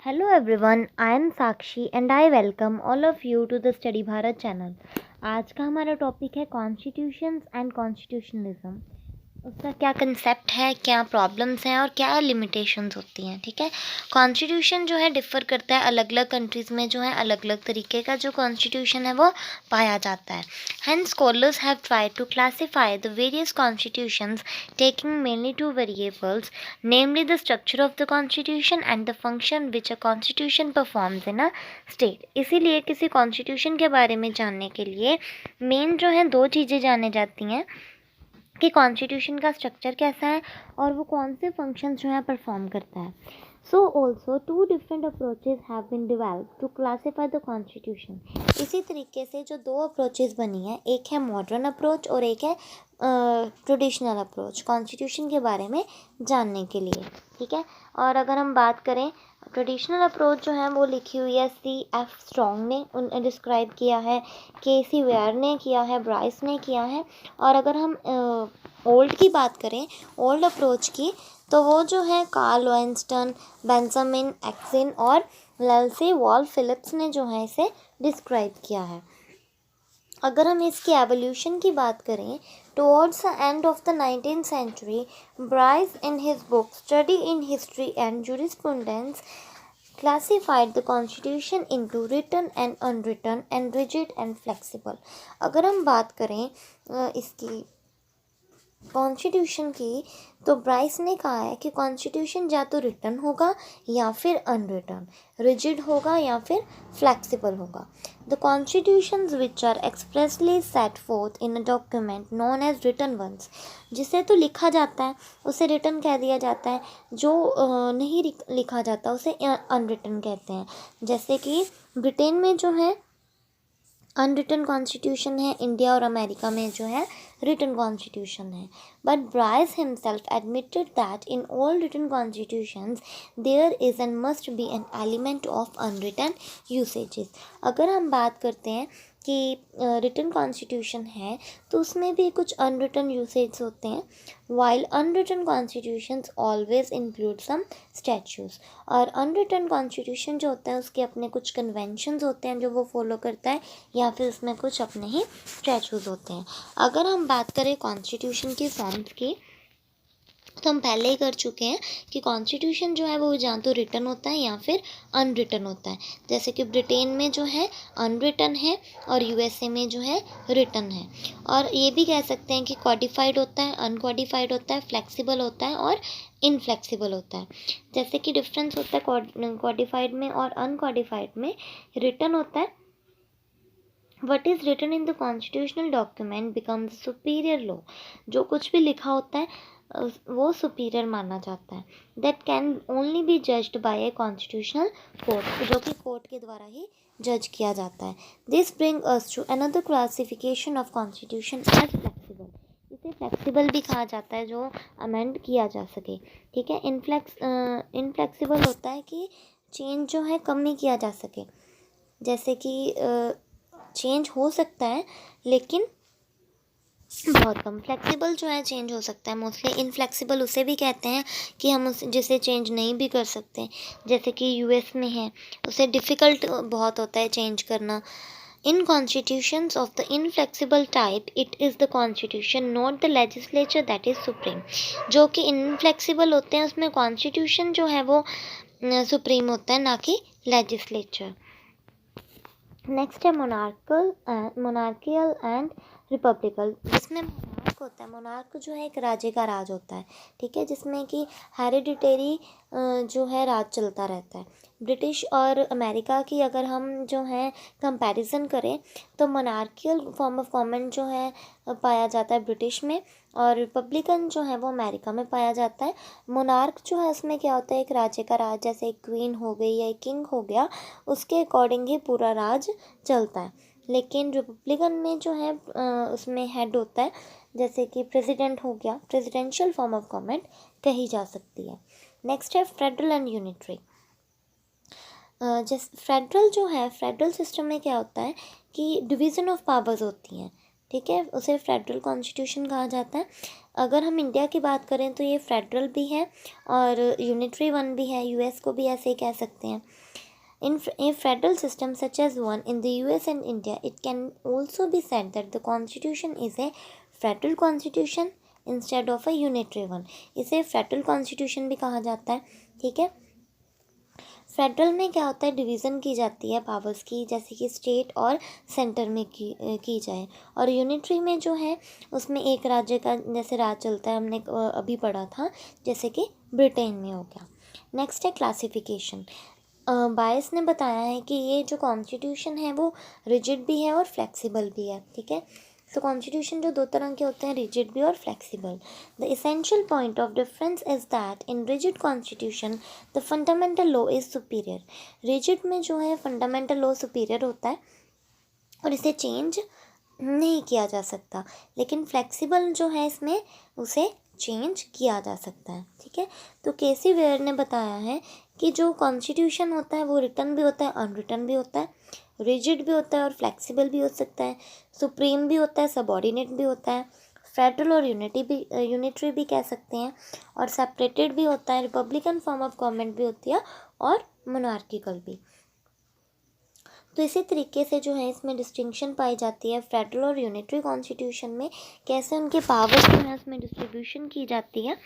Hello everyone, I am Sakshi and I welcome all of you to the Study Bharat channel. आज का हमारा topic है constitutions and constitutionalism. उसका क्या concept है, क्या प्रॉब्लम्स हैं और क्या लिमिटेशंस होती हैं। ठीक है, कॉन्स्टिट्यूशन जो है डिफ़र करता है अलग अलग कंट्रीज़ में, जो है अलग अलग तरीके का जो कॉन्स्टिट्यूशन है वो पाया जाता है। Hence scholars have tried to classify the various constitutions taking mainly two variables, namely the structure of the constitution and the function which a constitution performs in a state। इसीलिए किसी कॉन्स्टिट्यूशन के बारे में जानने के लिए मेन जो है दो चीज़ें जाने जाती हैं कि कॉन्स्टिट्यूशन का स्ट्रक्चर कैसा है और वो कौन से फंक्शंस जो है परफॉर्म करता है। So also two different approaches have been developed to classify the constitution. इसी तरीके से जो दो अप्रोचेज बनी है, एक है मॉडर्न अप्रोच और एक है ट्रेडिशनल अप्रोच कॉन्स्टिट्यूशन के बारे में जानने के लिए। ठीक है, और अगर हम बात करें ट्रेडिशनल अप्रोच जो है वो लिखी हुई है C.F. स्ट्रॉन्ग ने डिस्क्राइब किया है, K.C. वेयर ने किया है, ब्राइस ने किया है। और अगर हम ओल्ड की बात करें, ओल्ड अप्रोच की, तो वो जो है कार्ल वेंस्टन, बेंजामिन एक्सिन और लेल्सी वॉल फिलिप्स ने जो है इसे डिस्क्राइब किया है। अगर हम इसकी एवोल्यूशन की बात करें, towards the end of the 19th century, Bryce in his book study in history and jurisprudence classified the constitution into written and unwritten and rigid and flexible। अगर हम बात करें इसकी कॉन्स्टिट्यूशन की, तो ब्राइस ने कहा है कि कॉन्स्टिट्यूशन या तो रिटन होगा या फिर अनरिटन, रिजिड होगा या फिर फ्लेक्सिबल होगा। The constitutions which are expressly set forth in a document known as written ones. जिसे तो लिखा जाता है उसे रिटन कह दिया जाता है, जो नहीं लिखा जाता उसे अनरिटन कहते हैं। जैसे कि ब्रिटेन में जो है अनरिटन कॉन्स्टिट्यूशन है, इंडिया और अमेरिका में जो है रिटन कॉन्स्टिट्यूशन है। But Bryce himself admitted that in all written constitutions there is and must be an element of unwritten usages. अगर हम बात करते हैं कि रिटन कॉन्स्टिट्यूशन है तो उसमें भी कुछ अनरिटन यूसेज होते हैं, while unwritten constitutions always include some statutes. और अनरिटन कॉन्स्टिट्यूशन जो होता है उसके अपने कुछ कन्वेंशंस होते हैं जो वो फॉलो करता है, या फिर उसमें कुछ अपने ही स्टैट्यूज होते हैं। अगर हम बात करें कॉन्स्टिट्यूशन की फॉर्म्स की, तो हम पहले ही कर चुके हैं कि कॉन्स्टिट्यूशन जो है वो या तो रिटन होता है या फिर अनरिटन होता है। जैसे कि ब्रिटेन में जो है अनरिटन है और यूएसए में जो है रिटन है। और ये भी कह सकते हैं कि कॉडिफाइड होता है, अनकॉडिफाइड होता है, फ्लेक्सिबल होता है और इनफ्लेक्सिबल होता है। जैसे कि डिफरेंस होता है कॉडिफाइड में और अनकॉडिफाइड में। रिटन होता है What is written in the constitutional document becomes superior law। जो कुछ भी लिखा होता है वो सुपीरियर माना जाता है। That can only be judged by a constitutional court, जो कि कोर्ट के द्वारा ही जज किया जाता है। This brings us to another classification of constitution as flexible। इसे फ्लेक्सिबल भी कहा जाता है, जो अमेंड किया जा सके। ठीक है, इनफ्लेक्सिबल होता है कि चेंज जो है कम नहीं किया जा सके। जैसे कि चेंज हो सकता है लेकिन बहुत कम। फ्लेक्सिबल जो है चेंज हो सकता है मोस्टली। इनफ्लेक्सिबल उसे भी कहते हैं कि हम जिसे चेंज नहीं भी कर सकते। जैसे कि यूएस में है, उसे डिफ़िकल्ट बहुत होता है चेंज करना। In constitutions of the inflexible type it is the constitution not the legislature that is supreme. जो कि इनफ्लेक्सिबल होते हैं उसमें कॉन्स्टिट्यूशन जो है वो सुप्रीम होता है, ना कि लेजिस्लेचर। नेक्स्ट है मोनार्कियल एंड रिपब्लिकल, जिसमें मोनार्क होता है। मोनार्क जो है एक राज्य का राज होता है। ठीक है, जिसमें कि हेरिडिटरी जो है राज चलता रहता है। ब्रिटिश और अमेरिका की अगर हम जो है कंपैरिजन करें तो मोनार्कियल फॉर्म ऑफ गवर्नमेंट जो है पाया जाता है ब्रिटिश में, और रिपब्लिकन जो है वो अमेरिका में पाया जाता है। मोनार्क जो है उसमें क्या होता है, एक राज्य का राज, जैसे एक क्वीन हो गई या एक किंग हो गया, उसके अकॉर्डिंग ही पूरा राज चलता है। लेकिन रिपब्लिकन में जो है उसमें हेड होता है, जैसे कि प्रेसिडेंट हो गया, प्रेसिडेंशियल फॉर्म ऑफ गवर्नमेंट कही जा सकती है। नेक्स्ट है फेडरल एंड यूनिटरी। जैसे फेडरल जो है, फेडरल सिस्टम में क्या होता है कि डिवीज़न ऑफ पावर्स होती हैं। ठीक है, उसे फेडरल कॉन्स्टिट्यूशन कहा जाता है। अगर हम इंडिया की बात करें तो ये फेडरल भी है और यूनिटरी वन भी है, यूएस को भी ऐसे ही कह सकते हैं। In a federal system such as one in the US and India, it can also be said that the constitution is a federal constitution instead of a unitary one. इसे federal constitution भी कहा जाता है, ठीक है। Federal में क्या होता है, डिवीज़न की जाती है पावर्स की, जैसे कि स्टेट और सेंटर में की जाए। और यूनिटरी में जो है उसमें एक राज्य का जैसे राज चलता है, हमने अभी पढ़ा था, जैसे कि ब्रिटेन में हो गया। नेक्स्ट है क्लासिफिकेशन। बायस ने बताया है कि ये जो कॉन्स्टिट्यूशन है वो रिजिड भी है और फ्लेक्सिबल भी है, ठीक है। तो कॉन्स्टिट्यूशन जो दो तरह के होते हैं, रिजिड भी और flexible. The essential point of difference is that in rigid constitution the fundamental law is superior. Rigid में जो है फंडामेंटल लॉ सुपीरियर होता है और इसे चेंज नहीं किया जा सकता, लेकिन फ्लेक्सिबल जो है इसमें उसे चेंज किया जा सकता है, ठीक है। तो केसी वेयर ने बताया है कि जो कॉन्स्टिट्यूशन होता है वो रिटन भी होता है, अनरिटन भी होता है, रिजिड भी होता है और फ्लेक्सिबल भी हो सकता है, सुप्रीम भी होता है, सबऑर्डिनेट भी होता है, फेडरल और यूनिटरी भी कह सकते हैं, और सेपरेटेड भी होता है, रिपब्लिकन फॉर्म ऑफ गवर्नमेंट भी होती है और मोनार्किकल भी। तो इसी तरीके से जो है इसमें डिस्टिंक्शन पाई जाती है फेडरल और यूनिटरी कॉन्स्टिट्यूशन में, कैसे उनके पावर्स जो है उसमें डिस्ट्रीब्यूशन की जाती है।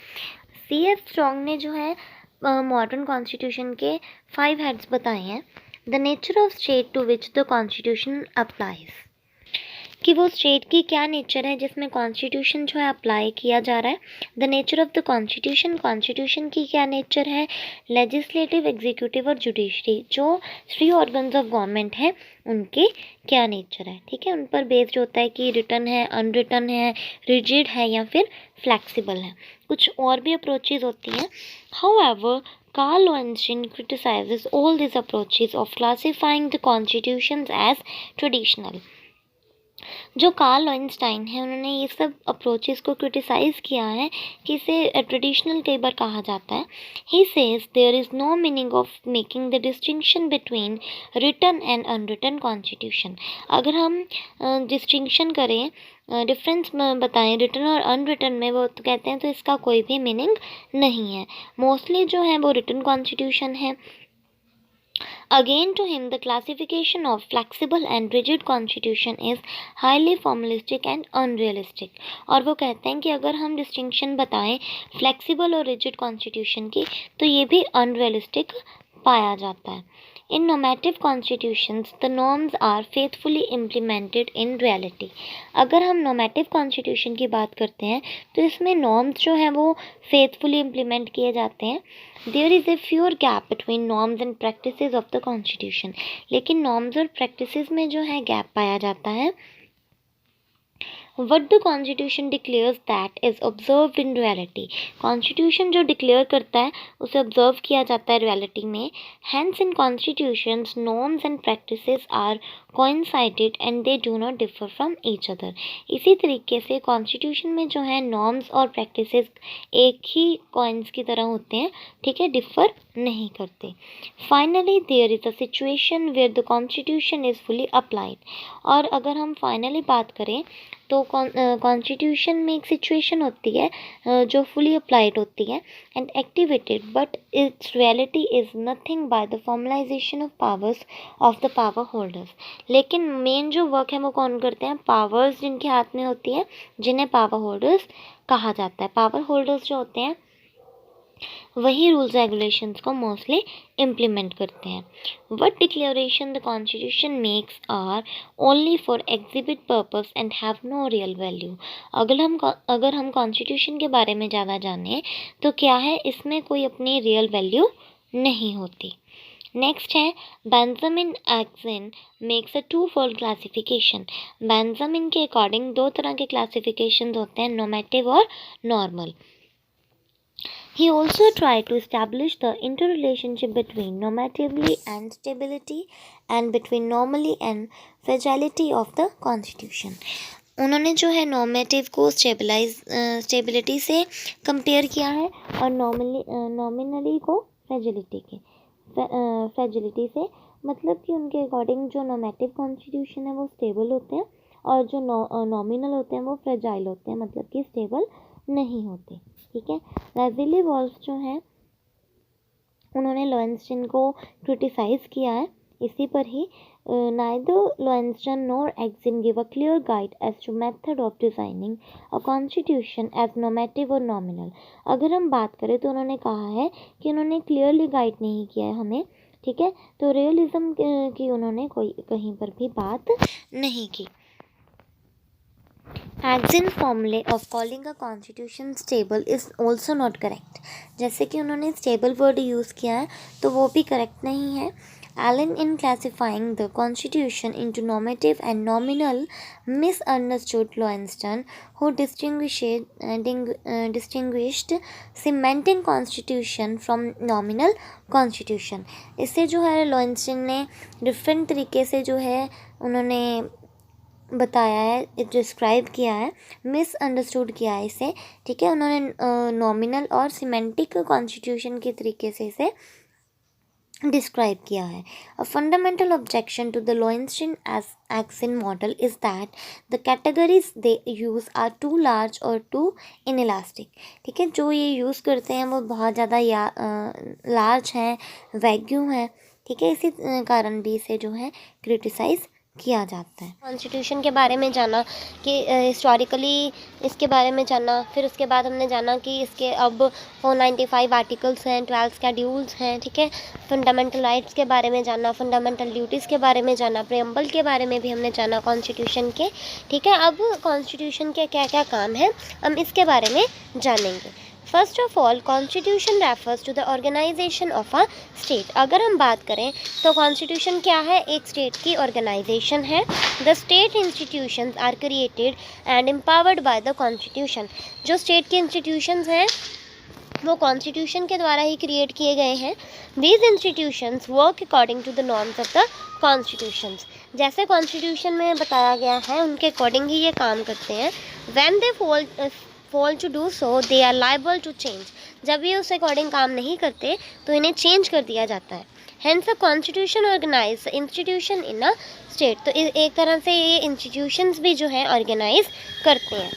C.F. स्ट्रॉन्ग ने जो है मॉडर्न कॉन्स्टिट्यूशन के 5 हेड्स बताए हैं। The nature of state to which the constitution applies, कि वो स्टेट की क्या नेचर है जिसमें कॉन्स्टिट्यूशन जो है अप्लाई किया जा रहा है। The nature of the constitution, constitution की क्या नेचर है। लेजिस्लेटिव, एग्जीक्यूटिव और जुडिशरी, जो 3 ऑर्गन्स ऑफ गवर्नमेंट हैं उनके क्या नेचर है, ठीक है। उन पर बेस्ड होता है कि रिटन है, अनरिटन है, रिजिड है या फिर फ्लेक्सिबल है। कुछ और भी अप्रोचेज होती हैं। However, Carl Loewenstein criticizes all these approaches of classifying the constitutions as traditional. जो कार्ल लॉइनस्टाइन है उन्होंने ये सब अप्रोचेस को क्रिटिसाइज़ किया है कि इसे ट्रेडिशनल कई बार कहा जाता है। He says there is no meaning of making the distinction between written and unwritten constitution. अगर हम डिस्टिंक्शन करें, डिफरेंस बताएं रिटन और अनरिटन में, वो तो कहते हैं तो इसका कोई भी मीनिंग नहीं है। मोस्टली जो है वो रिटन कॉन्स्टिट्यूशन है। Again, to him, the classification of flexible and rigid constitution is highly formalistic and unrealistic. और वो कहते हैं कि अगर हम डिस्टिंक्शन बताएं फ्लेक्सिबल और रिजिड कॉन्स्टिट्यूशन की, तो ये भी अनरियलिस्टिक पाया जाता है। In normative constitutions, the norms are faithfully implemented in reality. अगर हम normative constitution की बात करते हैं तो इसमें norms जो हैं वो faithfully implement किए जाते हैं। There is a fewer gap between norms and practices of the constitution. लेकिन norms और practices में जो है gap पाया जाता है। What the Constitution declares that is observed in reality. Constitution जो declare करता है उसे observe किया जाता है reality में। Hence in constitutions, norms and practices are coincided and they do not differ from each other. इसी तरीके से constitution में जो है norms और practices एक ही coins की तरह होते हैं, ठीक है, differ नहीं करते। Finally, there is a situation where the constitution is fully applied. और अगर हम finally बात करें तो कॉन्स्टिट्यूशन में एक सिचुएशन होती है जो फुली अप्लाइड होती है and activated, but it's reality is nothing by the formalisation of powers of the power holders. लेकिन मेन जो वर्क है वो कौन करते हैं, पावर्स जिनके हाथ में होती है, जिन्हें पावर होल्डर्स कहा जाता है। पावर होल्डर्स जो होते हैं वही रूल्स रेगुलेशंस को मोस्टली इम्प्लीमेंट करते हैं। What declaration the constitution makes are only for exhibit purpose and have no real value. अगर हम कॉन्स्टिट्यूशन के बारे में ज़्यादा जानें तो क्या है, इसमें कोई अपनी रियल वैल्यू नहीं होती। नेक्स्ट है Benjamin Akzin makes a twofold classification. Benjamin के अकॉर्डिंग 2 तरह के क्लासिफिकेशन होते हैं, नॉर्मेटिव और normal. He also tried to establish the interrelationship between normatively and stability and between normally and fragility of the constitution. उन्होंने जो है normative को स्टेबिलिटी से कंपेयर किया है और नॉमिनली को फ्रेजिलिटी से, मतलब कि उनके अकॉर्डिंग जो नॉर्मेटिव कॉन्स्टिट्यूशन है वो स्टेबल होते हैं और जो नॉमिनल होते हैं वो फ्रेजाइल होते हैं, मतलब कि स्टेबल नहीं होते। ठीक है, लेज़ली वॉल्फ जो है उन्होंने लोवेंस्टाइन को क्रिटिसाइज़ किया है इसी पर ही। Neither Loewenstein nor Akzin give a clear guide as to method of designing a constitution as normative और नॉमिनल। अगर हम बात करें तो उन्होंने कहा है कि उन्होंने क्लियरली गाइड नहीं किया है हमें। ठीक है, तो रियलिज्म की उन्होंने कोई कहीं पर भी बात नहीं की। Axin formulae of calling a constitution stable is also not correct। जैसे कि उन्होंने stable word यूज़ किया है तो वो भी correct नहीं है। Allen in classifying the constitution into normative and nominal misunderstood Lowenstein, who distinguished cementing constitution from nominal constitution। इससे जो है लोवेंस्टाइन ने डिफरेंट तरीके से जो है उन्होंने बताया है, डिस्क्राइब किया है, मिसअंडरस्टूड किया है इसे। ठीक है, उन्होंने नॉमिनल और सिमेंटिक कॉन्स्टिट्यूशन के तरीके से इसे डिस्क्राइब किया है। A fundamental objection to the Loewenstein Akzin model is that the categories they use are too large और टू इनइलास्टिक। ठीक है, जो ये यूज़ करते हैं वो बहुत ज़्यादा लार्ज हैं, वैग्यू हैं। ठीक है, इसी कारण भी इसे जो है क्रिटिसाइज़ किया जाता है। कॉन्स्टिट्यूशन के बारे में जाना कि हिस्टोरिकली इसके बारे में जाना, फिर उसके बाद हमने जाना कि इसके अब 495 आर्टिकल्स हैं, 12 शेड्यूल्स हैं। ठीक है, फंडामेंटल राइट्स के बारे में जाना, फंडामेंटल ड्यूटीज़ के बारे में जाना, प्रेम्बल के बारे में भी हमने जाना कॉन्स्टिट्यूशन के। ठीक है, अब कॉन्स्टिट्यूशन के क्या क्या काम हैं हम इसके बारे में जानेंगे। First of all, constitution refers to the organisation of a state. अगर हम बात करें तो कॉन्स्टिट्यूशन क्या है, एक स्टेट की ऑर्गेनाइजेशन है। The state institutions are created and empowered by the constitution. जो स्टेट के इंस्टीट्यूशंस हैं वो कॉन्स्टिट्यूशन के द्वारा ही क्रिएट किए गए हैं। These institutions work according to the norms of the constitutions. जैसे कॉन्स्टिट्यूशन में बताया गया है उनके अकॉर्डिंग ही ये काम करते हैं। When they fall to do so they are liable to change. जब ये उस अकॉर्डिंग काम नहीं करते तो इन्हें चेंज कर दिया जाता है। Hence a constitution organise institution in a state. तो एक तरह से ये इंस्टीट्यूशंस भी जो है ऑर्गेनाइज करते हैं।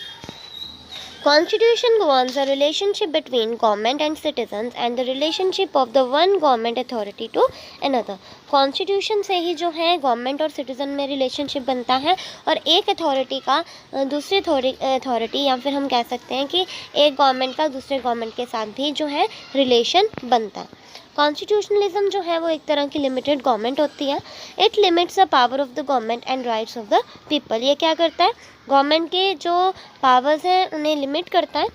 Constitution governs the relationship between government and citizens and the relationship of the one government authority to another। Constitution से ही जो है गवर्नमेंट और सिटीज़न में रिलेशनशिप बनता है और एक अथॉरिटी का दूसरी अथॉरिटी या फिर हम कह सकते हैं कि एक गवर्नमेंट का दूसरे गवर्नमेंट के साथ भी जो है रिलेशन बनता है। कॉन्स्टिट्यूशनलिज्म जो है वो एक तरह की लिमिटेड गवर्नमेंट होती है। It limits the power of the government and rights of the people. ये क्या करता है, गवर्नमेंट के जो पावर्स हैं उन्हें लिमिट करता है।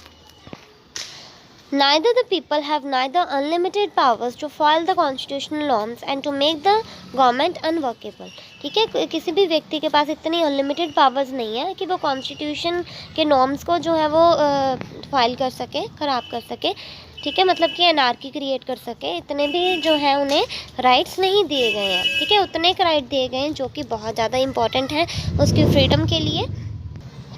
Neither the people have neither unlimited powers to file the constitutional norms and to make the government unworkable। ठीक है, किसी भी व्यक्ति के पास इतनी अनलिमिटेड पावर्स नहीं है कि वो कॉन्स्टिट्यूशन के नॉर्म्स को जो है वो फाइल कर सके, ख़राब कर सके। ठीक है, मतलब कि एनार्की क्रिएट कर सके। इतने भी जो है उन्हें राइट्स नहीं दिए गए हैं। ठीक है, उतने के राइट दिए गए हैं जो कि बहुत ज़्यादा इंपॉर्टेंट हैं उसकी फ्रीडम के लिए।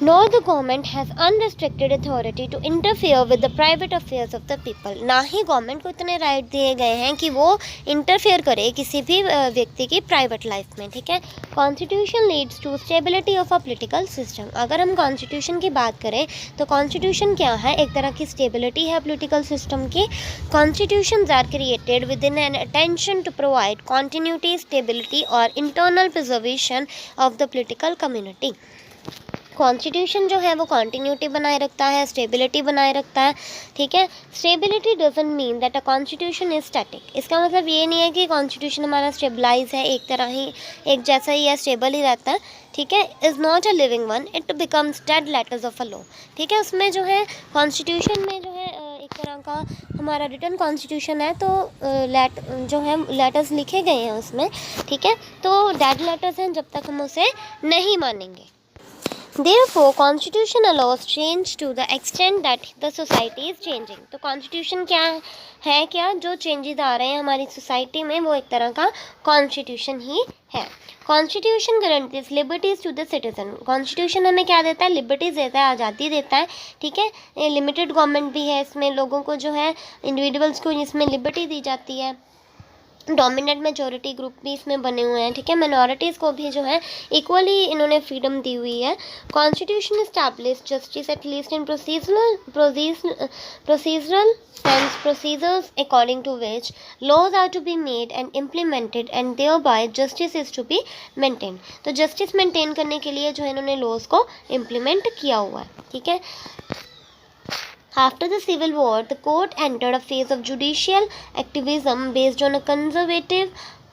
Nor the government has unrestricted authority to interfere with the private affairs of the people। ना ही गवर्नमेंट को इतने राइट दिए गए हैं कि वो इंटरफेयर करे किसी भी व्यक्ति की प्राइवेट लाइफ में। ठीक है, constitution leads to stability of a political system. अगर हम कॉन्स्टिट्यूशन की बात करें तो कॉन्स्टिट्यूशन क्या है, एक तरह की स्टेबिलिटी है पॉलिटिकल सिस्टम की। Constitutions are created with in an attention to provide continuity, stability और internal preservation of the political community. Constitution जो है वो कॉन्टिन्यूटी बनाए रखता है, स्टेबिलिटी बनाए रखता है। ठीक है, stability doesn't mean that a constitution is static. इसका मतलब ये नहीं है कि कॉन्स्टिट्यूशन हमारा स्टेबलाइज है, एक तरह ही एक जैसा ही है, स्टेबल ही रहता है। ठीक है, is not a living one, it becomes dead letters of a law. ठीक है, उसमें जो है कॉन्स्टिट्यूशन में जो है एक तरह का हमारा रिटन कॉन्स्टिट्यूशन है तो जो है लेटर्स लिखे गए हैं उसमें। ठीक है, तो डेड लेटर्स हैं जब तक हम उसे नहीं मानेंगे। Therefore, Constitution allows change to the extent that the society is changing। तो Constitution क्या है, क्या जो चेंजेस आ रहे हैं हमारी सोसाइटी में वो एक तरह का Constitution ही है। Constitution guarantees liberties to the citizen। Constitution हमें क्या देता है, लिबर्टीज देता है, आज़ादी देता है। ठीक है, लिमिटेड गवर्नमेंट भी है इसमें, लोगों को जो है इंडिविजुअल्स को इसमें लिबर्टी दी जाती है। डोमिनेंट मेजॉरिटी ग्रुप भी इसमें बने हुए हैं, ठीक है। मिनॉरिटीज़ को भी जो है इक्वली इन्होंने फ्रीडम दी हुई है। Constitution establish justice at least in procedural sense procedures according to which laws are to be made and implemented and thereby justice is to be maintain. तो जस्टिस मेंटेन करने के लिए जो है इन्होंने लॉज को इम्प्लीमेंट किया हुआ है, ठीक है। After the Civil War, the court entered a phase of judicial activism based on a conservative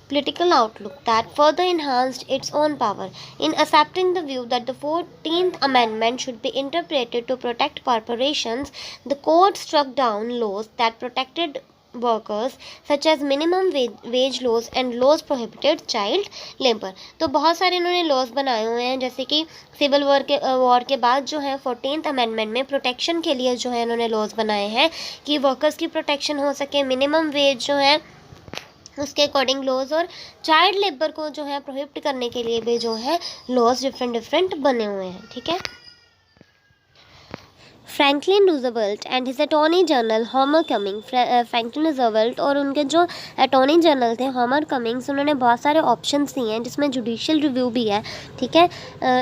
political outlook that further enhanced its own power. In accepting the view that the 14th Amendment should be interpreted to protect corporations, the court struck down laws that protected workers such as minimum wage laws and laws prohibited child labor। तो बहुत सारे इन्होंने laws बनाए हुए हैं, जैसे कि civil war के बाद जो है 14th अमेंडमेंट में प्रोटेक्शन के लिए जो है इन्होंने लॉज बनाए हैं कि वर्कर्स की प्रोटेक्शन हो सके, मिनिमम वेज जो है उसके अकॉर्डिंग लॉज, और चाइल्ड लेबर को जो है प्रोहिबिट करने के लिए भी जो है लॉज डिफरेंट बने हुए हैं, ठीक है। Franklin Roosevelt and his attorney general Homer Cummings, Franklin Roosevelt और उनके जो अटॉर्नी जनरल थे हॉमर कमिंग्स, उन्होंने बहुत सारे ऑप्शंस दिए हैं जिसमें जुडिशियल रिव्यू भी है, ठीक है।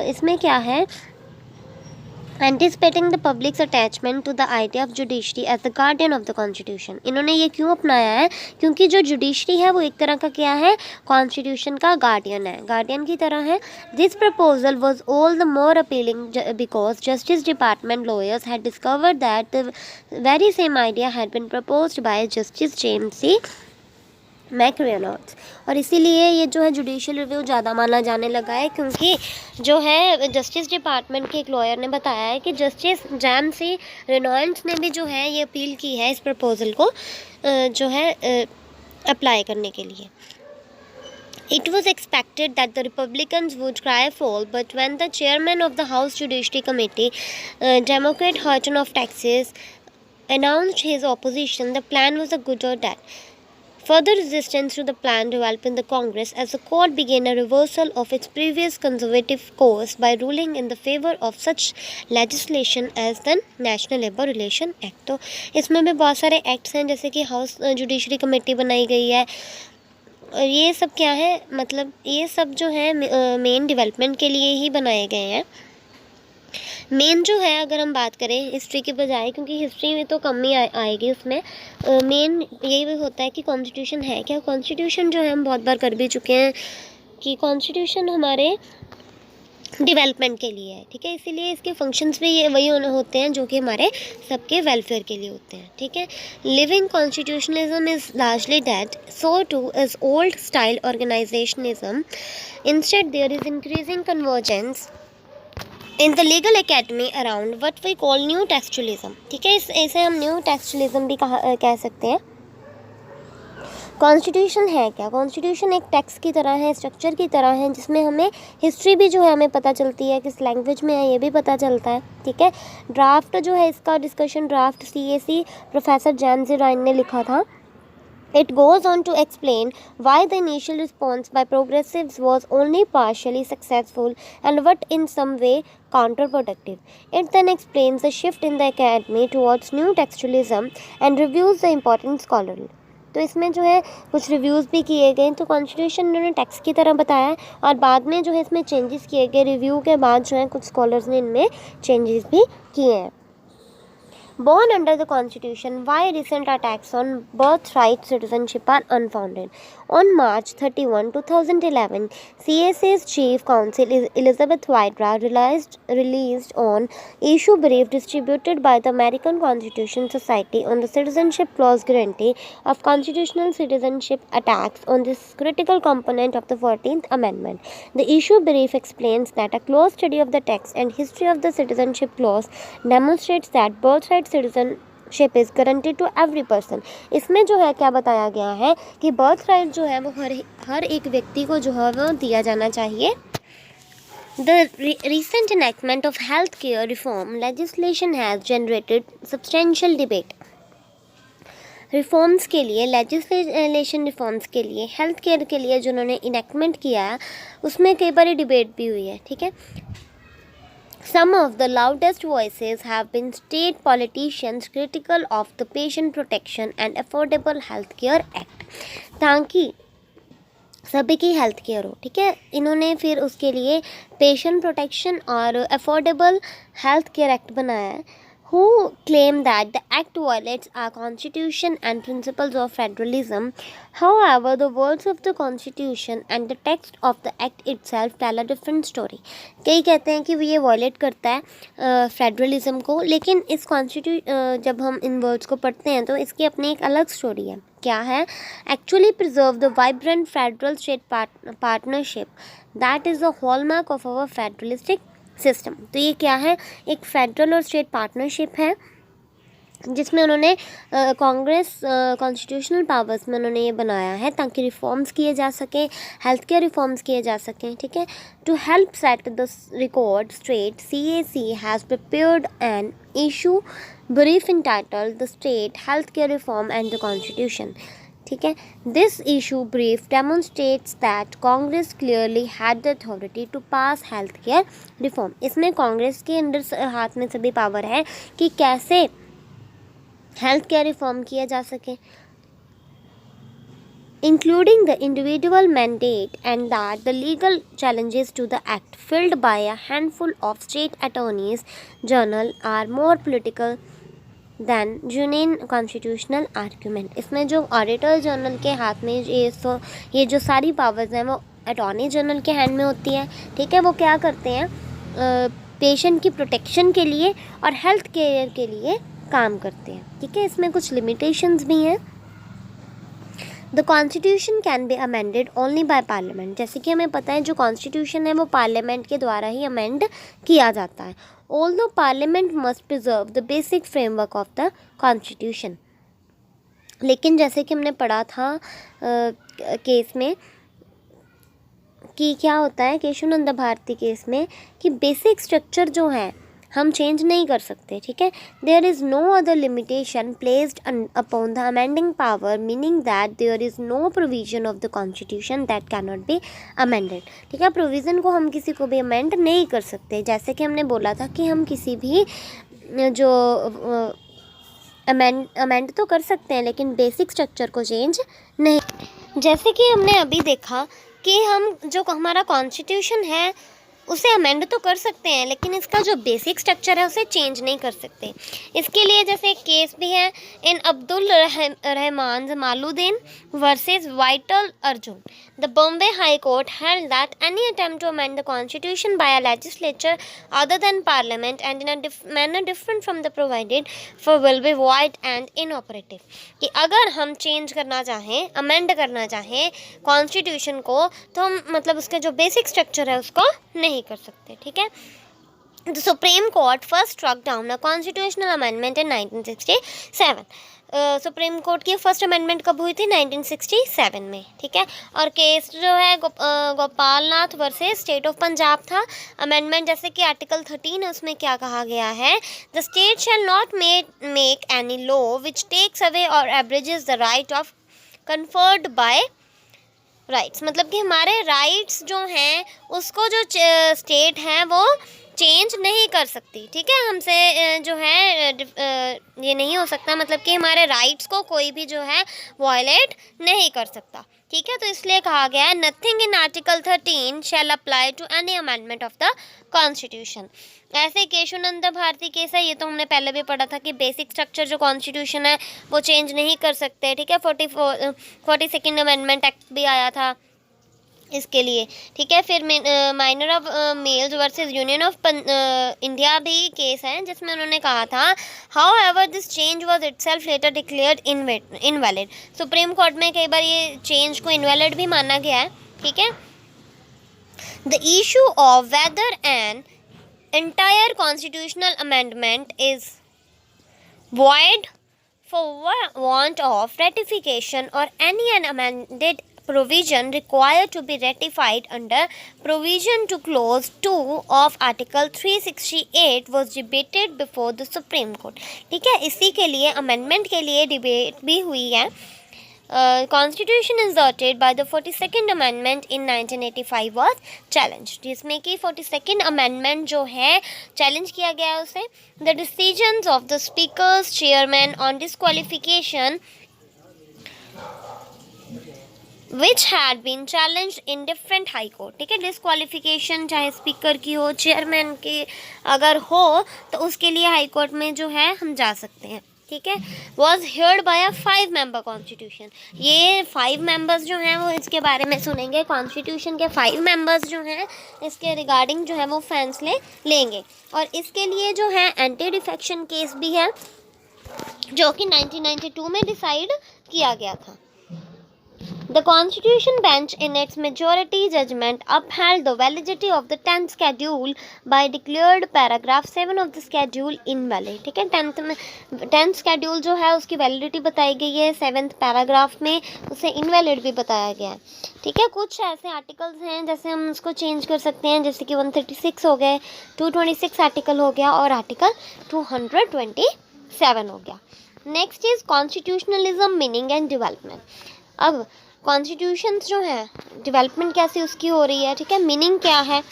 इसमें क्या है, anticipating the public's attachment to the idea of judiciary as the guardian of the constitution. इन्होंने ये क्यों अपनाया है, क्योंकि जो जुडिशरी है वो एक तरह का क्या है, कॉन्स्टिट्यूशन का गार्डियन है, गार्डियन की तरह है। This proposal was all the more appealing because justice department lawyers had discovered that the very same idea had been proposed by justice James C McReynolds. और इसीलिए ये जो है जुडिशियल रिव्यू ज़्यादा माना जाने लगा है, क्योंकि जो है जस्टिस डिपार्टमेंट के एक लॉयर ने बताया है कि जस्टिस जेम्स सी रेनॉल्ड्स ने भी जो है ये अपील की है इस प्रपोजल को जो है अप्लाई करने के लिए। It was expected that the Republicans would cry foul, but when the chairman of the House Judiciary Committee, Democrat Horton of Texas, announced his opposition, the plan was a good or bad. Further resistance to the plan developed in the Congress as the court began a reversal of its previous conservative course by ruling in the favor of such legislation as the National Labor Relation Act। तो इसमें भी बहुत सारे acts हैं, जैसे कि house judiciary committee बनाई गई है, और ये सब क्या है, मतलब ये सब जो है मेन डेवलपमेंट के लिए ही बनाए गए हैं। मेन जो है अगर हम बात करें हिस्ट्री के बजाय, क्योंकि हिस्ट्री में तो कम ही आएगी उसमें, मेन यही भी होता है कि कॉन्स्टिट्यूशन है क्या। कॉन्स्टिट्यूशन जो है हम बहुत बार कर भी चुके हैं कि कॉन्स्टिट्यूशन हमारे डेवलपमेंट के लिए है, ठीक है। इसीलिए इसके फंक्शंस भी ये वही होते हैं जो कि हमारे सबके वेलफेयर के लिए होते हैं, ठीक है। Living constitutionalism is largely dead, so too is old style originalism. Instead there is increasing convergence in the legal academy around what we call new textualism, ठीक है। इसे हम न्यू टेक्सचुअलिज्म भी कह सकते हैं। कॉन्स्टिट्यूशन है क्या, कॉन्स्टिट्यूशन एक टेक्स्ट की तरह है, स्ट्रक्चर की तरह है, जिसमें हमें हिस्ट्री भी जो है हमें पता चलती है, किस लैंग्वेज में है ये भी पता चलता है, ठीक है। ड्राफ्ट जो है इसका discussion draft CAC professor James C Rhine ने लिखा था। It goes on to explain why the initial response by progressives was only partially successful and what in some way counterproductive. It then explains the shift in the academy towards new textualism and reviews the important scholarly। तो इसमें जो है कुछ reviews भी किए गए, तो constitution उन्होंने टेक्स्ट की तरह बताया है, और बाद में जो है इसमें चेंजेस किए गए, रिव्यू के बाद जो है कुछ स्कॉलर्स ने इनमें चेंजेस भी किए हैं। Born under the Constitution, why recent attacks on birthright citizenship are unfounded? On March 31, 2011, CAC's Chief Counsel Elizabeth Wydra released on issue brief distributed by the American Constitution Society on the citizenship clause guarantee of constitutional citizenship attacks on this critical component of the 14th Amendment. The issue brief explains that a close study of the text and history of the citizenship clause demonstrates that birthright citizenship is guaranteed to every person। इसमें जो है क्या बताया गया है कि birth right जो है वो हर एक व्यक्ति को जो है वो दिया जाना चाहिए। The recent enactment of health care reform legislation has generated substantial debate। Reforms के लिए, लेजिस्लेशन रिफॉर्म्स के लिए, हेल्थ केयर के लिए जो उन्होंने इनेक्टमेंट किया है उसमें कई बार डिबेट भी हुई है, ठीक है। Some of the loudest voices have been state politicians critical of the Patient Protection and Affordable Health Care Act। ताकि सभी की हेल्थ केयर हो, ठीक है। इन्होंने फिर उसके लिए पेशेंट प्रोटेक्शन और अफोर्डेबल हेल्थ केयर एक्ट बनाया है, who claim that the act violates our constitution and principles of federalism. However, the words of the constitution and the text of the act itself tell a different story. कई कहते हैं कि ये violet करता है federalism को, लेकिन इस जब हम इन वर्ड्स को पढ़ते हैं तो इसकी अपनी एक अलग स्टोरी है। क्या है? Actually preserve the vibrant federal state partnership that is the hallmark of our federalistic system. तो ये क्या है? एक फेडरल और स्टेट पार्टनरशिप है जिसमें उन्होंने कांग्रेस कॉन्स्टिट्यूशनल पावर्स में उन्होंने ये बनाया है ताकि रिफॉर्म्स किए जा सकें, हेल्थ केयर रिफॉर्म्स किए जा सकें, ठीक है। To help set the record straight, CAC has prepared an issue brief entitled the state health care reform and the constitution, ठीक है। This issue brief demonstrates that Congress clearly had the authority to pass health care reform. इसमें Congress के अंदर हाथ में सभी power है कि कैसे हेल्थ केयर रिफॉर्म किया जा सके, including the individual mandate and that the legal challenges to the act filed by a handful of state attorneys general are more political than union constitutional argument. इसमें जो auditor general के हाथ में ये जो सारी पावर्स हैं वो अटॉर्नी जनरल के हैंड में होती है, ठीक है। वो क्या करते हैं? पेशेंट की प्रोटेक्शन के लिए और हेल्थ केयर के लिए काम करते हैं, ठीक है। इसमें कुछ लिमिटेशंस भी हैं। The constitution can be amended only by parliament. जैसे कि हमें पता है जो कॉन्स्टिट्यूशन है वो पार्लियामेंट के द्वारा ही अमेंड किया जाता है। Although parliament must preserve the basic framework of the constitution. लेकिन जैसे कि हमने पढ़ा था केस में कि क्या होता है केशवानंद भारती केस में कि बेसिक स्ट्रक्चर जो है हम चेंज नहीं कर सकते, ठीक है। There is no other limitation placed upon the amending power, meaning that there is no provision of the constitution that can not be amended, ठीक है। प्रोविज़न को हम किसी को भी अमेंड नहीं कर सकते। जैसे कि हमने बोला था कि हम किसी भी जो अमेंड तो कर सकते हैं लेकिन बेसिक स्ट्रक्चर को चेंज नहीं। जैसे कि हमने अभी देखा कि हम जो हमारा कॉन्स्टिट्यूशन है उसे अमेंड तो कर सकते हैं लेकिन इसका जो बेसिक स्ट्रक्चर है उसे चेंज नहीं कर सकते। इसके लिए जैसे एक केस भी है in Abdul Rahman Jamaluddin versus Vithal Arjun. The Bombay high court held that any attempt to amend the constitution by a legislature other than parliament and in a manner different from the provided for will be void and inoperative. कि अगर हम change करना चाहें, amend करना चाहें constitution को तो हम मतलब उसके जो बेसिक स्ट्रक्चर है उसको नहीं कर सकते, ठीक है। The supreme court first struck down a constitutional amendment in 1967। Supreme court की फर्स्ट अमेंडमेंट कब हुई थी? 1967 में, ठीक है। और केस जो है गोपाल नाथ वर्सेस स्टेट ऑफ पंजाब था। अमेंडमेंट जैसे कि आर्टिकल 13 है उसमें क्या कहा गया है? The state shall not make any law which takes away or abridges the right of conferred by rights. मतलब कि हमारे राइट्स जो हैं उसको जो स्टेट है वो चेंज नहीं कर सकती, ठीक है। हमसे जो है ये नहीं हो सकता, मतलब कि हमारे राइट्स को कोई भी जो है वायलेट नहीं कर सकता, ठीक है। तो इसलिए कहा गया है nothing in article 13 shall apply to any amendment of the constitution. ऐसे केशवानंद भारती केस है, ये तो हमने पहले भी पढ़ा था कि बेसिक स्ट्रक्चर जो कॉन्स्टिट्यूशन है वो चेंज नहीं कर सकते, ठीक है। 42nd अमेंडमेंट एक्ट भी आया था इसके लिए, ठीक है। फिर Minerva Mills versus union of India भी केस है जिसमें उन्होंने कहा था however this change was itself later declared invalid. Supreme court में कई बार ये चेंज को इनवैलिड भी माना गया है, ठीक है। The issue of whether an entire constitutional amendment is void for want of ratification or any unamended provision required to be ratified under provision to clause 2 of article 368 was debated before the Supreme Court, ठीक है। इसी के लिए amendment के लिए debate भी हुई है। Constitution inserted by the 42nd Amendment in 1985 was challenged, जिसमें कि 42nd Amendment जो है चैलेंज किया गया उसे। The decisions of the speakers, chairman on disqualification which had been challenge in different high court, ठीक है। डिस्क्वालिफिकेशन चाहे स्पीकर की हो, चेयरमैन की अगर हो तो उसके लिए हाई कोर्ट में जो है हम जा सकते हैं, ठीक है। Was heard by a 5 member constitution, ये 5 मेंबर्स जो हैं वो इसके बारे में सुनेंगे, कॉन्स्टिट्यूशन के 5 मेंबर्स जो हैं इसके रिगार्डिंग जो है वो फैसले लेंगे। और इसके लिए जो है एंटी डिफेक्शन केस भी है जो कि 1992 में डिसाइड किया गया था। The Constitution Bench in its majority judgment upheld the validity of the 10th schedule by declared paragraph 7 of the schedule invalid, ठीक है। 10th schedule जो है उसकी वैलिडिटी बताई गई है, 7th पैराग्राफ में उसे इनवैलिड भी बताया गया है, ठीक है। कुछ ऐसे आर्टिकल्स हैं जैसे हम उसको चेंज कर सकते हैं, जैसे कि 136 हो गए, 226 आर्टिकल हो गया और आर्टिकल 227 हो गया। Next is constitutionalism meaning and development. अब कॉन्स्टिट्यूशंस जो है डेवलपमेंट कैसे उसकी हो रही है, ठीक है। मीनिंग क्या है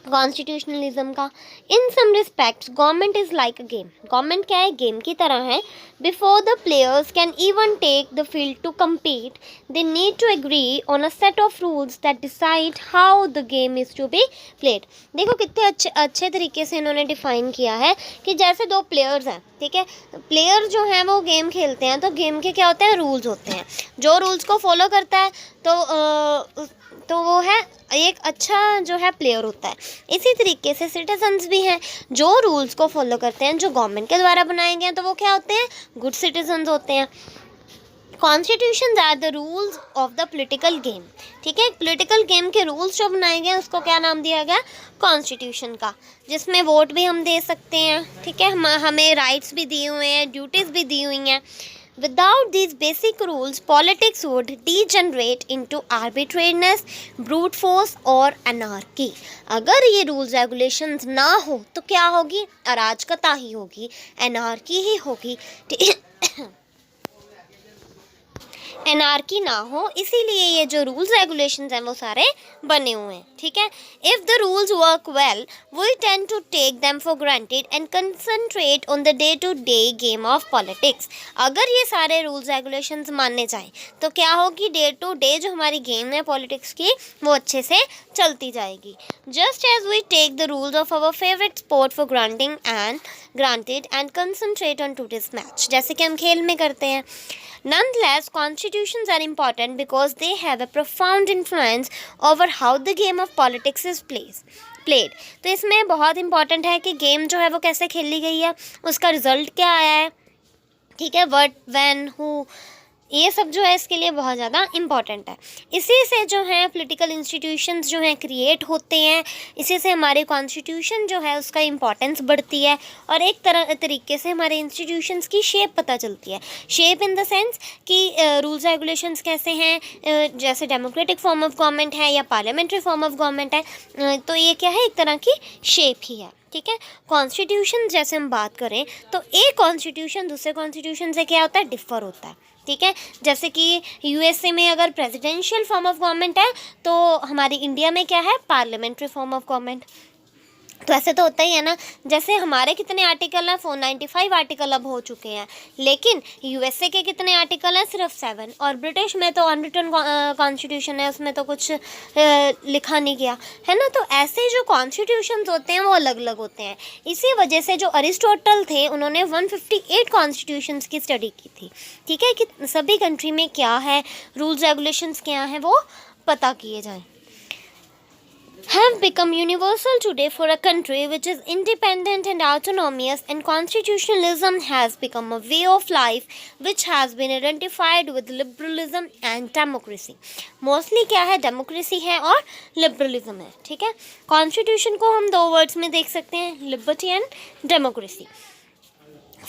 कॉन्स्टिट्यूशनलिज्म का? In some respects government is like a game, government क्या है, गेम की तरह है। Before the players can even take the field to compete they need to agree on a set of rules that decide how the game is to be played. देखो कितने अच्छे तरीके से इन्होंने डिफाइन किया है कि जैसे 2 प्लेयर्स हैं, ठीक है। प्लेयर जो हैं वो गेम खेलते हैं तो गेम के क्या होते हैं, रूल्स होते हैं। जो रूल्स को फॉलो करता है तो वो है एक अच्छा जो है प्लेयर होता है। इसी तरीके से सिटीजन्स भी हैं, जो रूल्स को फॉलो करते हैं, जो गवर्नमेंट के द्वारा बनाए गए हैं, तो वो क्या होते हैं, गुड सिटीजन्स होते हैं। Constitutions are the rules of the political game, ठीक है। पॉलिटिकल गेम के रूल्स जो बनाए गए हैं उसको क्या नाम दिया गया, कॉन्स्टिट्यूशन का, जिसमें वोट भी हम दे सकते हैं, ठीक है। हमें राइट्स भी दिए हुए हैं, ड्यूटीज़ भी दी हुई हैं। Without these basic rules, politics would degenerate into arbitrariness, brute force और anarchy. अगर ये rules regulations ना हो तो क्या होगी, अराजकता ही होगी, anarchy ही होगी, एनार्की ना हो, इसीलिए ये जो रूल्स रेगुलेशंस हैं वो सारे बने हुए हैं, ठीक है। If the rules work well we tend to take them for granted and concentrate on the day to day game of politics. अगर ये सारे रूल्स रेगुलेशंस मानने जाएं तो क्या होगी, डे टू डे जो हमारी गेम है पॉलिटिक्स की वो अच्छे से चलती जाएगी। Just as we take the rules of our favourite sport for granted and concentrate on today's match, जैसे कि हम खेल में करते हैं। Nonetheless, constitutions are important because they have a profound influence over how the game of politics is played. तो इसमें बहुत इंपॉर्टेंट है कि गेम जो है वो कैसे खेली गई है, उसका रिजल्ट क्या आया है, ठीक है। व्हाट, व्हेन, हु, ये सब जो है इसके लिए बहुत ज़्यादा इम्पॉर्टेंट है। इसी से जो है पॉलिटिकल इंस्टीट्यूशंस जो हैं क्रिएट होते हैं, इसी से हमारे कॉन्स्टिट्यूशन जो है उसका इम्पॉर्टेंस बढ़ती है और एक तरीके से हमारे इंस्टीट्यूशंस की शेप पता चलती है। शेप इन द सेंस कि रूल्स रेगुलेशंस कैसे हैं, जैसे डेमोक्रेटिक फॉर्म ऑफ गवर्नमेंट है या पार्लियामेंट्री फॉर्म ऑफ गवर्नमेंट है, तो ये क्या है, एक तरह की शेप ही है, ठीक है। कॉन्स्टिट्यूशन जैसे हम बात करें तो एक कॉन्स्टिट्यूशन दूसरे कॉन्स्टिट्यूशन से क्या होता है, डिफ़र होता है, ठीक है। जैसे कि यूएसए में अगर प्रेसिडेंशियल फॉर्म ऑफ गवर्नमेंट है तो हमारी इंडिया में क्या है, पार्लियामेंट्री फॉर्म ऑफ गवर्नमेंट। तो ऐसे तो होता ही है ना, जैसे हमारे कितने आर्टिकल हैं, 495 आर्टिकल अब हो चुके हैं, लेकिन यूएसए के कितने आर्टिकल हैं, सिर्फ 7। और ब्रिटिश में तो अनरिटन कॉन्स्टिट्यूशन है, उसमें तो कुछ लिखा नहीं गया है ना। तो ऐसे जो कॉन्स्टिट्यूशंस होते हैं वो अलग अलग होते हैं। इसी वजह से जो अरिस्टोटल थे उन्होंने 158 कॉन्स्टिट्यूशंस की स्टडी की थी, ठीक है, कि सभी कंट्री में क्या है, रूल्स रेगुलेशंस क्या हैं, वो पता किए जाएँ। Have become universal today for a country which is independent and autonomous, and constitutionalism has become a way of life which has been identified with liberalism and democracy. Mostly क्या है, democracy है और लिबरलिज्म है, ठीक है। Constitution को हम 2 words में देख सकते हैं, liberty and democracy.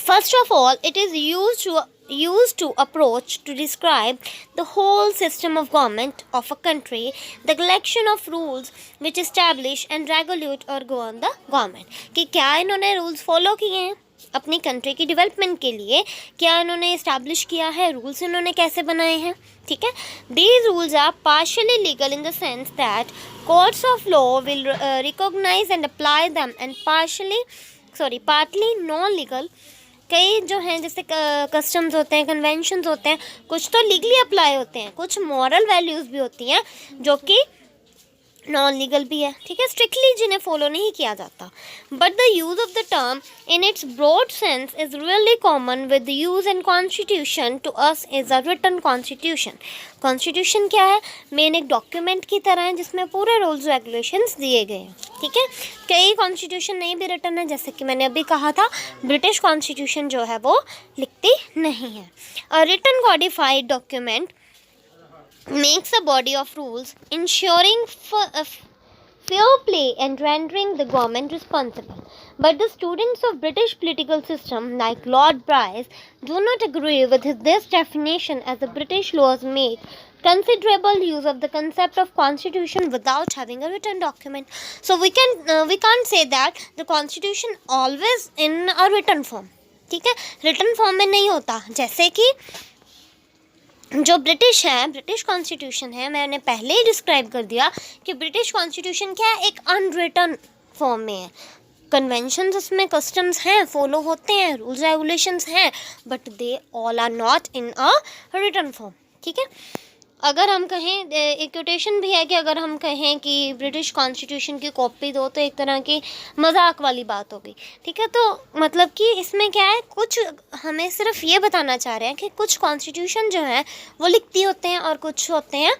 First of all, it is used to approach to describe the whole system of government of a country, the collection of rules which establish and regulate or govern the government. कि क्या इन्होंने rules follow किए हैं अपनी country की development के लिए, क्या इन्होंने इस्टेब्लिश किया है, रूल्स इन्होंने कैसे बनाए हैं, ठीक है। These rules are partially legal in the sense that courts of law will recognize and apply them, and partly non-legal कई जो हैं जैसे कस्टम्स होते हैं, कन्वेंशंस होते हैं, कुछ तो लीगली अप्लाई होते हैं, कुछ मॉरल वैल्यूज़ भी होती हैं जो कि नॉन लीगल भी है, ठीक है, स्ट्रिक्टली जिन्हें फॉलो नहीं किया जाता. But the use of the term in its broad sense is really common with the use in constitution to us is a written constitution. Constitution क्या है? मेन एक डॉक्यूमेंट की तरह है जिसमें पूरे रूल्स रेगुलेशंस दिए गए हैं, ठीक है. कई कॉन्स्टिट्यूशन नहीं भी रिटन है, जैसे कि मैंने अभी कहा था ब्रिटिश कॉन्स्टिट्यूशन जो है वो लिखती नहीं है. A written codified document makes a body of rules ensuring fair play and rendering the government responsible. But the students of British political system like Lord Bryce do not agree with this definition, as the British laws make considerable use of the concept of constitution without having a written document. So we can't say that the constitution always in a written form, ठीक है, written form में नहीं होता. जैसे कि जो British है, British constitution है, मैंने पहले ही डिस्क्राइब कर दिया कि ब्रिटिश कॉन्स्टिट्यूशन क्या है, एक अनरिटन फॉर्म में है. कन्वेंशंस उसमें कस्टम्स हैं, फॉलो होते हैं, रूल्स रेगुलेशंस हैं, but they all are not in a written form, ठीक है. अगर हम कहें, एक कोटेशन भी है कि अगर हम कहें कि ब्रिटिश कॉन्स्टिट्यूशन की कॉपी दो तो एक तरह की मजाक वाली बात होगी, ठीक है. तो मतलब कि इसमें क्या है, कुछ हमें सिर्फ ये बताना चाह रहे हैं कि कुछ कॉन्स्टिट्यूशन जो है वो लिखती होते हैं और कुछ होते हैं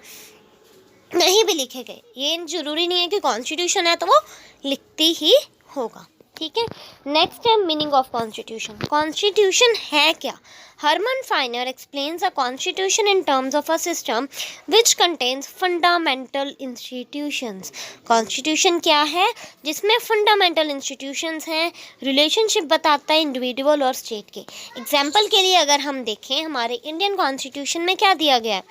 नहीं भी लिखे गए. ये ज़रूरी नहीं है कि कॉन्स्टिट्यूशन है तो वो लिखती ही होगा, ठीक है. नेक्स्ट है मीनिंग ऑफ कॉन्स्टिट्यूशन. कॉन्स्टिट्यूशन है क्या? Herman Finer explains a constitution in terms of a system which contains fundamental institutions. Constitution क्या है? जिसमें फंडामेंटल इंस्टीट्यूशंस हैं, रिलेशनशिप बताता है इंडिविजुअल और स्टेट के. एग्जाम्पल के लिए अगर हम देखें, हमारे इंडियन कॉन्स्टिट्यूशन में क्या दिया गया है,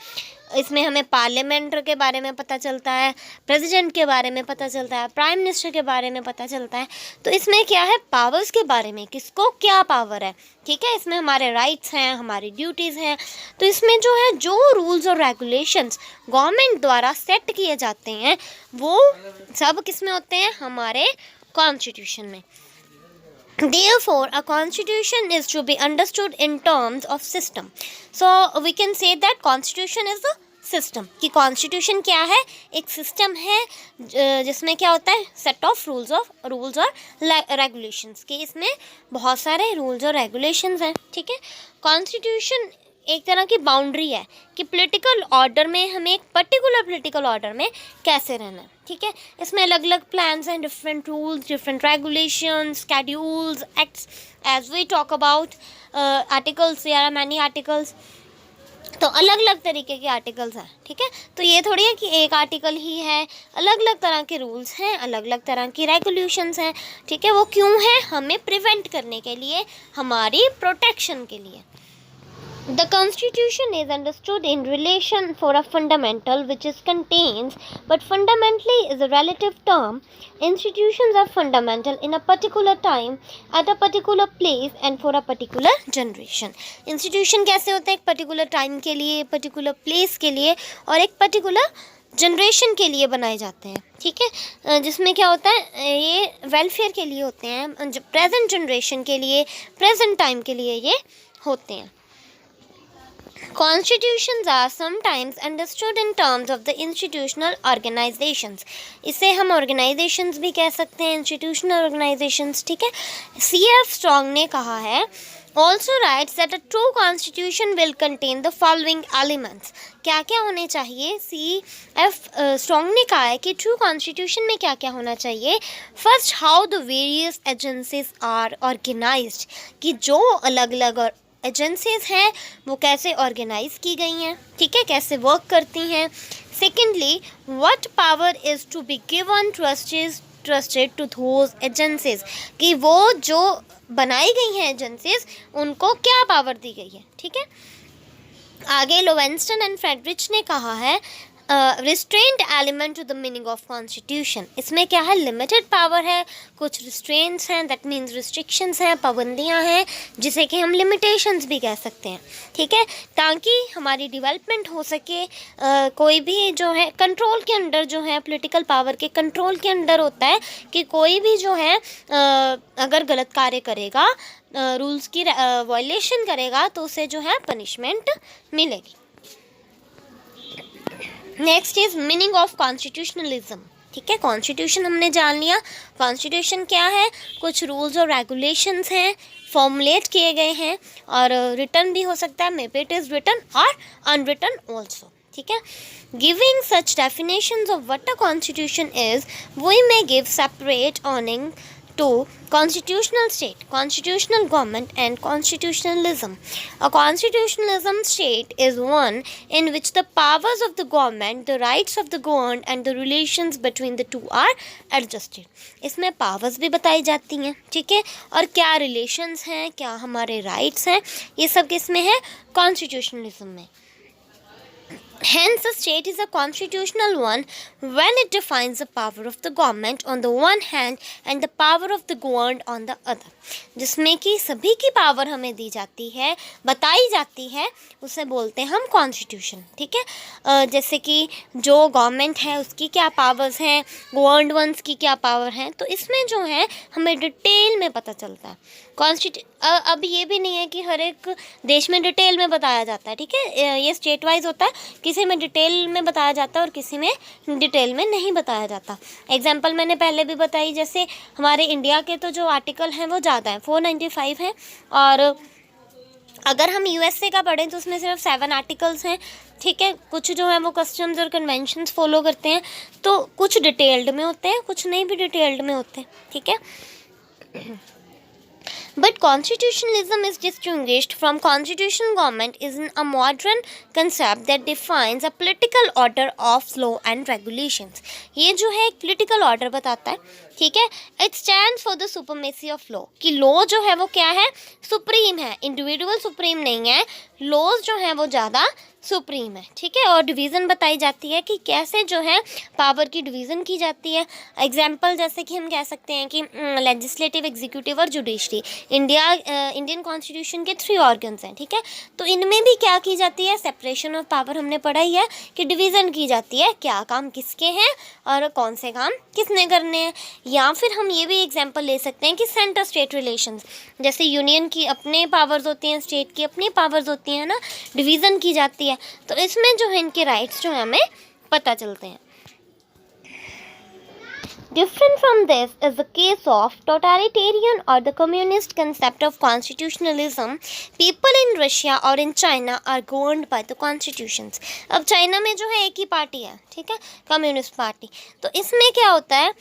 इसमें हमें पार्लियामेंट के बारे में पता चलता है, प्रेसिडेंट के बारे में पता चलता है, प्राइम मिनिस्टर के बारे में पता चलता है. तो इसमें क्या है, पावर्स के बारे में, किसको क्या पावर है, ठीक है. इसमें हमारे राइट्स हैं, हमारी ड्यूटीज़ हैं. तो इसमें जो है, जो रूल्स और रेगुलेशंस गवर्नमेंट द्वारा सेट किए जाते हैं वो सब किस में होते हैं, हमारे कॉन्स्टिट्यूशन में. Therefore, a constitution is to be understood in terms of system. So, we can say that constitution is a system. कि constitution क्या है? एक system है जिसमें क्या होता है, set of rules और regulations. कि इसमें बहुत सारे rules और regulations हैं, ठीक है. constitution एक तरह की बाउंड्री है कि पॉलिटिकल ऑर्डर में हमें एक पर्टिकुलर पॉलिटिकल ऑर्डर में कैसे रहना है, ठीक है. इसमें अलग अलग प्लान्स हैं, different rules, different regulations, schedules, acts, as we talk about articles. There are many articles. तो अलग अलग तरीके के आर्टिकल्स हैं, ठीक है. तो ये थोड़ी है कि एक आर्टिकल ही है, अलग अलग तरह के रूल्स हैं, अलग अलग तरह की रेगुलेशंस हैं, ठीक है. वो क्यों है? हमें प्रिवेंट करने के लिए, हमारी प्रोटेक्शन के लिए. The Constitution is understood in relation for a fundamental which is contains, but fundamentally is a relative term. Institutions are fundamental in a particular time, at a particular place and for a particular generation. Institution कैसे होता है? एक particular time के लिए, particular place के लिए और एक particular जनरेशन के लिए बनाए जाते हैं, ठीक है. जिसमें क्या होता है, ये वेलफेयर के लिए होते हैं, प्रेजेंट जनरेशन के लिए, प्रेजेंट टाइम के लिए ये होते हैं. Constitutions are sometimes understood in terms of the institutional organizations. इसे हम organizations भी कह सकते हैं, institutional organizations, ठीक है. C.F. Strong ने कहा है, also writes that a true constitution will contain the following elements. क्या क्या होने चाहिए? C.F. Strong ने कहा है कि true constitution में क्या क्या होना चाहिए. First, how the various agencies are organized. कि जो अलग अलग एजेंसीज हैं वो कैसे ऑर्गेनाइज की गई हैं, ठीक है, कैसे वर्क करती हैं. Secondly, what power is to be given trusted to those agencies. कि वो जो बनाई गई हैं एजेंसीज, उनको क्या पावर दी गई है, ठीक है. आगे लोवेंस्टन एंड फ्रेडरिच ने कहा है restraint element to the meaning of constitution. इसमें क्या है, लिमिटेड पावर है, कुछ रिस्ट्रेंट्स हैं, दैट मीन्स रिस्ट्रिक्शंस हैं, पाबंदियां हैं, जिसे कि हम लिमिटेशंस भी कह सकते हैं, ठीक है, ताकि हमारी डेवलपमेंट हो सके। कोई भी जो है कंट्रोल के अंडर जो है, पॉलिटिकल पावर के कंट्रोल के अंडर होता है कि कोई भी जो है अगर गलत कार्य करेगा, रूल्स की वायलेशन करेगा, तो उसे जो है पनिशमेंट मिलेगी। Next is meaning of constitutionalism. ठीक है, कॉन्स्टिट्यूशन हमने जान लिया। कॉन्स्टिट्यूशन क्या है, कुछ रूल्स और रेगुलेशंस हैं, फॉर्मुलेट किए गए हैं, और रिटन भी हो सकता है, may be it is written और अनरिटन ऑल्सो। ठीक है, giving such definitions of what a constitution is, we may give separate earning to constitutional state, constitutional government and constitutionalism. A constitutionalism state is one in which the powers of the government, the rights of the governed and the relations between the two are adjusted. इसमें powers भी बताई जाती हैं, ठीक है, और क्या relations हैं, क्या हमारे rights हैं, ये सब किसमें है, constitutionalism में। Hence, a state is a constitutional one when it defines the power of the government on the one hand and the power of the governed on the other. जिसमें कि सभी की पावर हमें दी जाती है, बताई जाती है, उसे बोलते हैं हम कॉन्स्टिट्यूशन। ठीक है, जैसे कि जो गवर्नमेंट है उसकी क्या पावर्स हैं, गवर्नड वंस की क्या पावर हैं, तो इसमें जो है हमें डिटेल में पता चलता है। अब ये भी नहीं है कि हर एक देश में डिटेल में बताया जाता है, ठीक है, ये स्टेट वाइज होता है, किसी में डिटेल में बताया जाता है और किसी में डिटेल में नहीं बताया जाता। एग्जाम्पल मैंने पहले भी बताई, जैसे हमारे इंडिया के तो जो आर्टिकल हैं वो ज़्यादा हैं, 495 हैं, और अगर हम यूएसए का पढ़ें तो उसमें सिर्फ 7 आर्टिकल्स हैं। ठीक है, कुछ जो है वो कस्टम्स और कन्वेंशंस फॉलो करते हैं, तो कुछ डिटेल्ड में होते हैं, कुछ नहीं भी डिटेल्ड में होते हैं। ठीक है, but constitutionalism is distinguished from constitutional government is a modern concept that defines a political order of law and regulations. ये जो है एक political order बताता है, ठीक है, it stands for the supremacy of law, कि law जो है वो क्या है, सुप्रीम है, इंडिविजुअल सुप्रीम नहीं है, लॉज जो है वो ज़्यादा सुप्रीम है। ठीक है, और डिवीज़न बताई जाती है कि कैसे जो है पावर की डिवीज़न की जाती है। एग्जाम्पल जैसे कि हम कह सकते हैं कि लेजिस्लेटिव, एग्जीक्यूटिव और जुडिशरी, इंडियन कॉन्स्टिट्यूशन के 3 ऑर्गन्स हैं। ठीक है, तो इनमें भी क्या की जाती है, सेपरेशन ऑफ पावर हमने पढ़ा ही है कि डिवीज़न की जाती है, क्या काम किसके हैं और कौन से काम किसने करने हैं। या फिर हम ये भी एग्जाम्पल ले सकते हैं कि सेंटर स्टेट रिलेशंस, जैसे यूनियन की अपने पावर्स होती हैं, स्टेट की अपनी पावर्स होती हैं ना, डिवीज़न की जाती है, तो इसमें जो है इनके राइट्स जो है हमें पता चलते हैं। Different from this is the case of totalitarian or the communist concept of constitutionalism. People in Russia or in China are governed by the constitutions. अब चाइना में जो है एक ही पार्टी है, ठीक है, कम्युनिस्ट पार्टी, तो इसमें क्या होता है,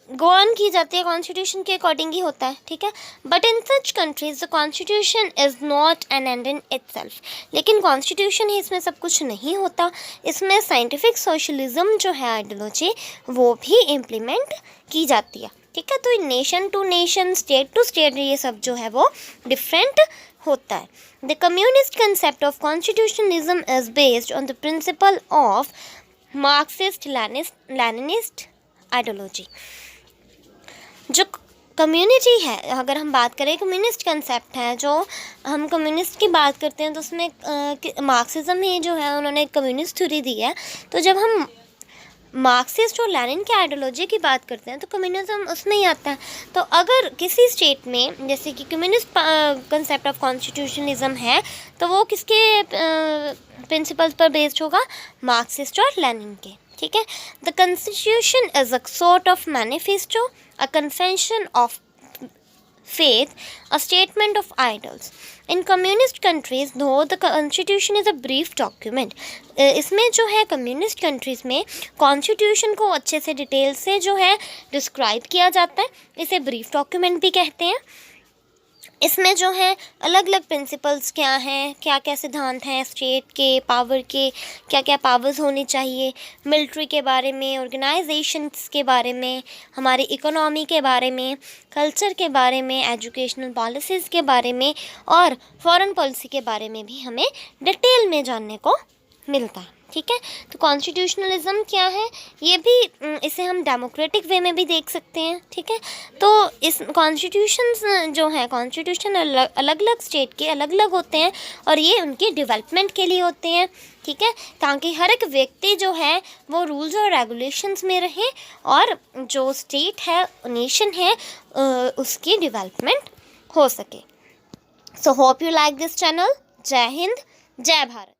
गवर्न की जाती है कॉन्स्टिट्यूशन के अकॉर्डिंग ही होता है। ठीक है, but in such countries the constitution is not an and in itself. लेकिन कॉन्स्टिट्यूशन ही इसमें सब कुछ नहीं होता, इसमें साइंटिफिक सोशलिज्म जो है आइडियोलॉजी वो भी इम्प्लीमेंट की जाती है। ठीक है, तो nation to nation, state to state ये सब जो है वो डिफरेंट होता है। The communist concept of constitutionalism is based on the principle of Marxist Leninist ideology. जो कम्युनिटी है, अगर हम बात करें, कम्युनिस्ट कंसेप्ट है, जो हम कम्युनिस्ट की बात करते हैं तो उसमें मार्क्सिज्म ही जो है उन्होंने कम्युनिस्ट थ्योरी दी है। तो जब हम मार्क्सिस्ट और लेनिन की आइडियोलॉजी की बात करते हैं तो कम्युनिज्म उसमें ही आता है। तो अगर किसी स्टेट में जैसे कि कम्युनिस्ट कंसेप्ट ऑफ कॉन्स्टिट्यूशनलिज्म है, तो वो किसके प्रिंसिपल्स पर बेस्ड होगा, मार्क्सिस्ट और लेनिन के। ठीक है, the constitution is a sort of manifesto, a confession of faith, a statement of ideals. In communist countries, though the constitution is a brief document, इसमें जो है कम्युनिस्ट कंट्रीज़ में कॉन्स्टिट्यूशन को अच्छे से डिटेल से जो है डिस्क्राइब किया जाता है, इसे ब्रीफ डॉक्यूमेंट भी कहते हैं। इसमें जो है अलग अलग प्रिंसिपल्स क्या हैं, क्या क्या सिद्धांत हैं स्टेट के, पावर के, क्या क्या पावर्स होनी चाहिए, मिलिट्री के बारे में, ऑर्गेनाइजेशंस के बारे में, हमारी इकोनॉमी के बारे में, कल्चर के बारे में, एजुकेशनल पॉलिसीज़ के बारे में और फॉरेन पॉलिसी के बारे में भी हमें डिटेल में जानने को मिलता है। ठीक है। तो कॉन्स्टिट्यूशनलिज्म क्या है, ये भी इसे हम डेमोक्रेटिक वे में भी देख सकते हैं, ठीक है। तो इस कॉन्स्टिट्यूशंस जो है, कॉन्स्टिट्यूशन अलग अलग स्टेट के अलग अलग होते हैं और ये उनके डेवलपमेंट के लिए होते हैं, ठीक है, ताकि हर एक व्यक्ति जो है वो रूल्स और रेगुलेशंस में रहे और जो स्टेट है, नेशन है, उसकी डेवलपमेंट हो सके। So hope you like this channel. जय हिंद, जय भारत।